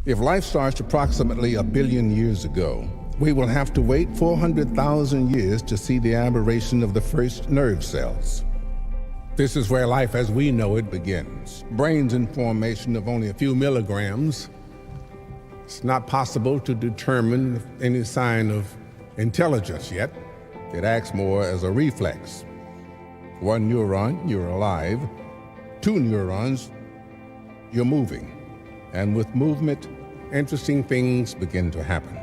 If life starts approximately 1 billion years ago, we will have to wait 400,000 years to see the aberration of the first nerve cells. This is where life as we know it begins. Brains in formation of only a few milligrams. It's not possible to determine any sign of intelligence yet. It acts more as a reflex. 1 neuron, you're alive. 2 neurons, you're moving. And with movement, interesting things begin to happen.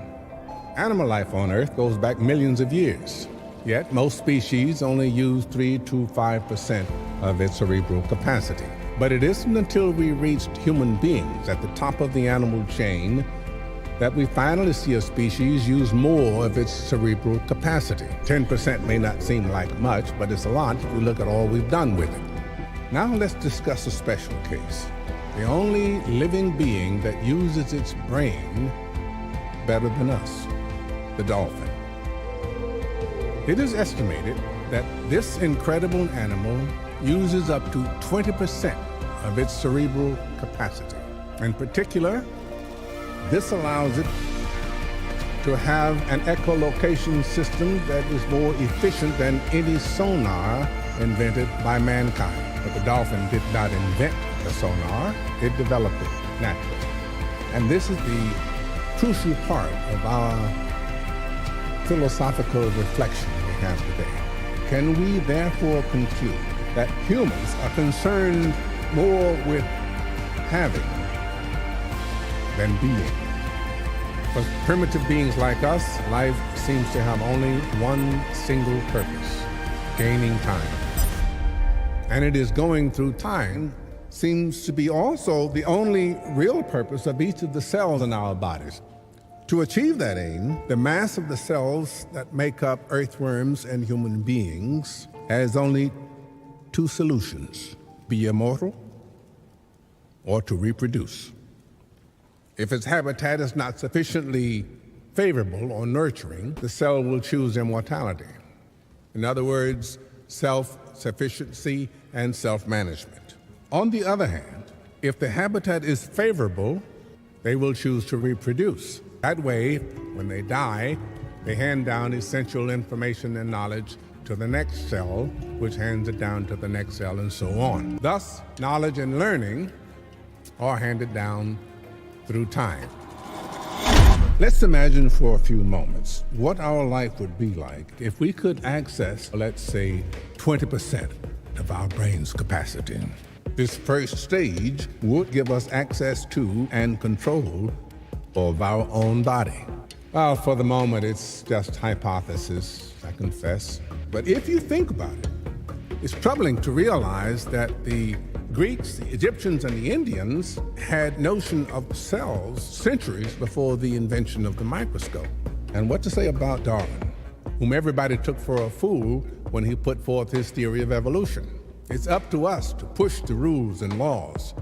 Animal life on Earth goes back millions of years. Yet most species only use 3 to 5% of its cerebral capacity. But it isn't until we reached human beings at the top of the animal chain that we finally see a species use more of its cerebral capacity. 10% may not seem like much, but it's a lot if you look at all we've done with it. Now let's discuss a special case. The only living being that uses its brain better than us, the dolphin. It is estimated that this incredible animal uses up to 20% of its cerebral capacity. In particular, this allows it to have an echolocation system that is more efficient than any sonar invented by mankind. But the dolphin did not invent the sonar, it developed it naturally. And this is the crucial part of our philosophical reflection we have today. Can we therefore conclude that humans are concerned more with having than being? For primitive beings like us, life seems to have only one single purpose: gaining time. And it is going through time seems to be also the only real purpose of each of the cells in our bodies. To achieve that aim, the mass of the cells that make up earthworms and human beings has only 2 solutions: be immortal or to reproduce. If its habitat is not sufficiently favorable or nurturing, the cell will choose immortality. In other words, self-sufficiency and self-management. On the other hand, if the habitat is favorable, they will choose to reproduce. That way, when they die, they hand down essential information and knowledge to the next cell, which hands it down to the next cell, and so on. Thus, knowledge and learning are handed down through time. Let's imagine for a few moments what our life would be like if we could access, let's say, 20% of our brain's capacity. This first stage would give us access to and control of our own body. Well, for the moment, it's just hypothesis, I confess. But if you think about it, it's troubling to realize that the Greeks, the Egyptians, and the Indians had notion of cells centuries before the invention of the microscope. And what to say about Darwin, whom everybody took for a fool when he put forth his theory of evolution? It's up to us to push the rules and laws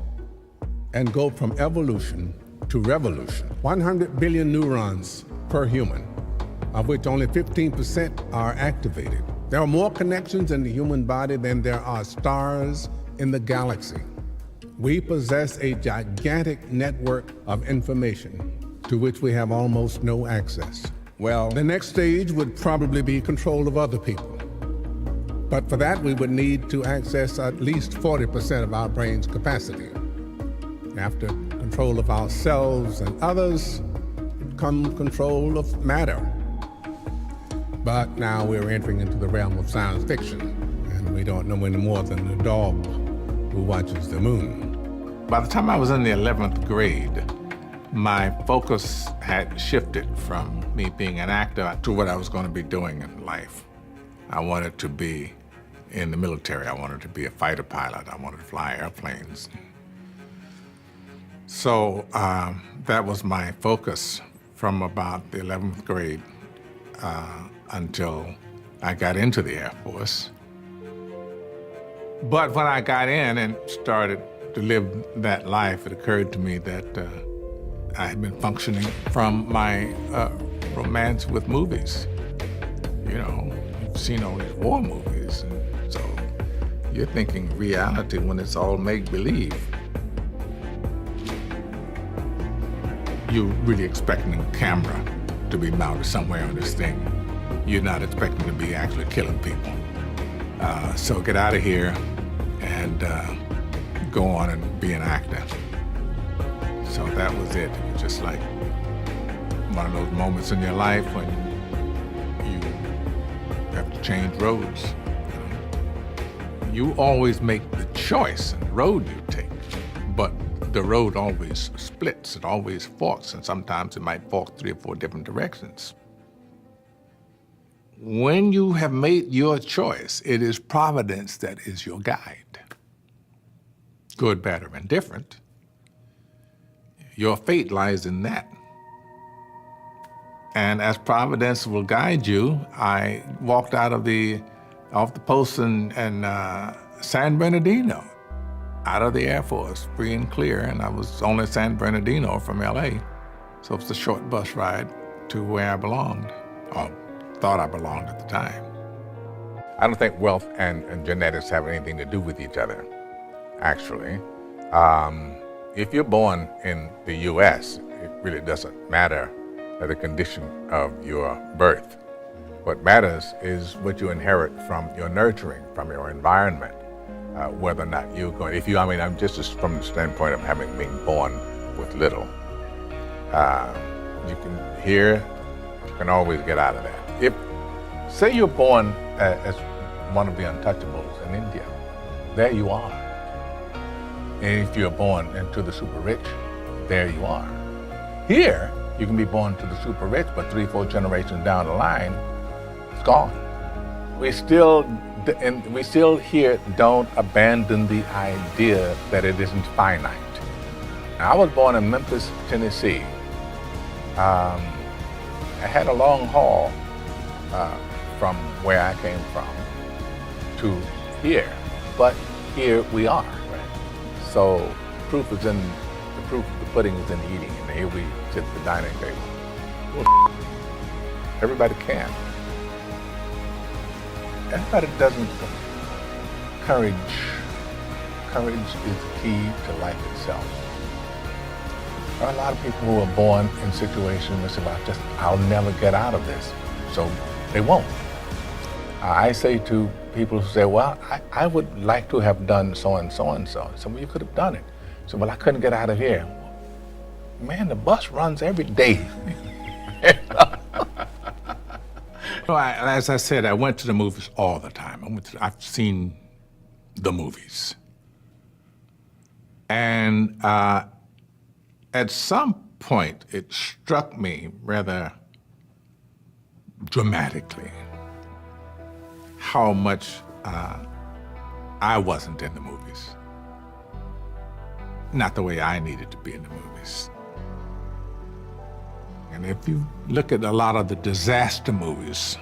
and go from evolution to revolution. 100 billion neurons per human, of which only 15% are activated. There are more connections in the human body than there are stars in the galaxy. We possess a gigantic network of information to which we have almost no access. Well, the next stage would probably be control of other people. But for that, we would need to access at least 40% of our brain's capacity. After control of ourselves and others, comes control of matter. But now we're entering into the realm of science fiction, and we don't know any more than the dog who watches the moon. By the time I was in the 11th grade, my focus had shifted from me being an actor to what I was going to be doing in life. I wanted to be in the military. I wanted to be a fighter pilot. I wanted to fly airplanes. So that was my focus from about the 11th grade until I got into the Air Force. But when I got in and started to live that life, it occurred to me that I had been functioning from my romance with movies. You know, you've seen all these war movies, and so you're thinking reality when it's all make-believe. you're really expecting a camera to be mounted somewhere on this thing. You're not expecting to be actually killing people. So get out of here and go on and be an actor. So that was it. It was just like one of those moments in your life when you have to change roads. You always make the choice in the road you take, but the road always splits, it always forks, and sometimes it might fork 3 or 4 different directions. When you have made your choice, it is Providence that is your guide. Good, bad, or indifferent. Your fate lies in that. And as Providence will guide you, I walked off the post in San Bernardino, out of the Air Force, free and clear, and I was only San Bernardino from LA. So it was a short bus ride to where I belonged, or thought I belonged at the time. I don't think wealth and genetics have anything to do with each other, actually. If you're born in the US, it really doesn't matter the condition of your birth. What matters is what you inherit from your nurturing, from your environment, whether or not you're going, I'm just from the standpoint of being born with little. You can always get out of that. If, say you're born as one of the untouchables in India, there you are. And if you're born into the super rich, there you are. Here, you can be born to the super rich, but 3 or 4 generations down the line, it's gone. We still here don't abandon the idea that it isn't finite. Now, I was born in Memphis, Tennessee. I had a long haul from where I came from to here, but here we are. So the pudding is in the eating, and here we sit at the dining table. Well, everybody can. Everybody doesn't. Courage is key to life itself. There are a lot of people who are born in situations that I'll never get out of this, so they won't. I say to people who say, well, I would like to have done so and so and so. So, well, you could have done it. So, well, I couldn't get out of here. Man, the bus runs every day. As I said, I went to the movies all the time. I've seen the movies. And at some point, it struck me rather dramatically how much I wasn't in the movies. Not the way I needed to be in the movies. And if you look at a lot of the disaster movies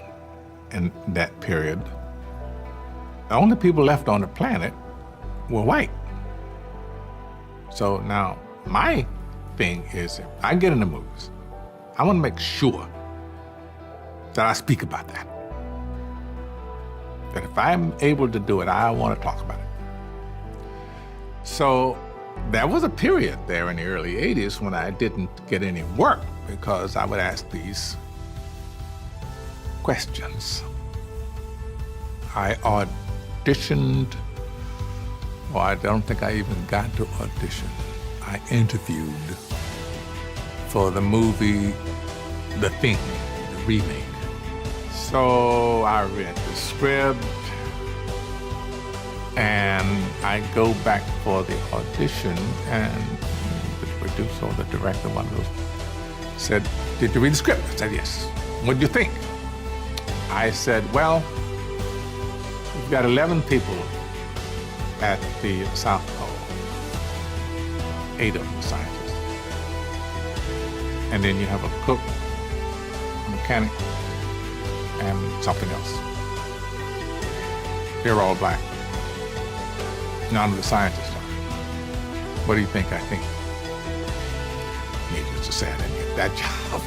in that period, the only people left on the planet were white. So now my thing is, if I get in the movies, I want to make sure that I speak about that. That if I'm able to do it, I want to talk about it. So there was a period there in the early 80s when I didn't get any work because I would ask these questions. I auditioned, or I don't think I even got to audition. I interviewed for the movie The Thing, the remake. So I read the script, and I go back for the audition, and the producer or the director, one of those, said, "Did you read the script?" I said, "Yes." "What did you think?" I said, "Well, we've got 11 people at the South Pole, 8 of them scientists. And then you have a cook, a mechanic, and something else. They're all black. None of the scientists are. What do you think I think?" Needless to say, I didn't get that job.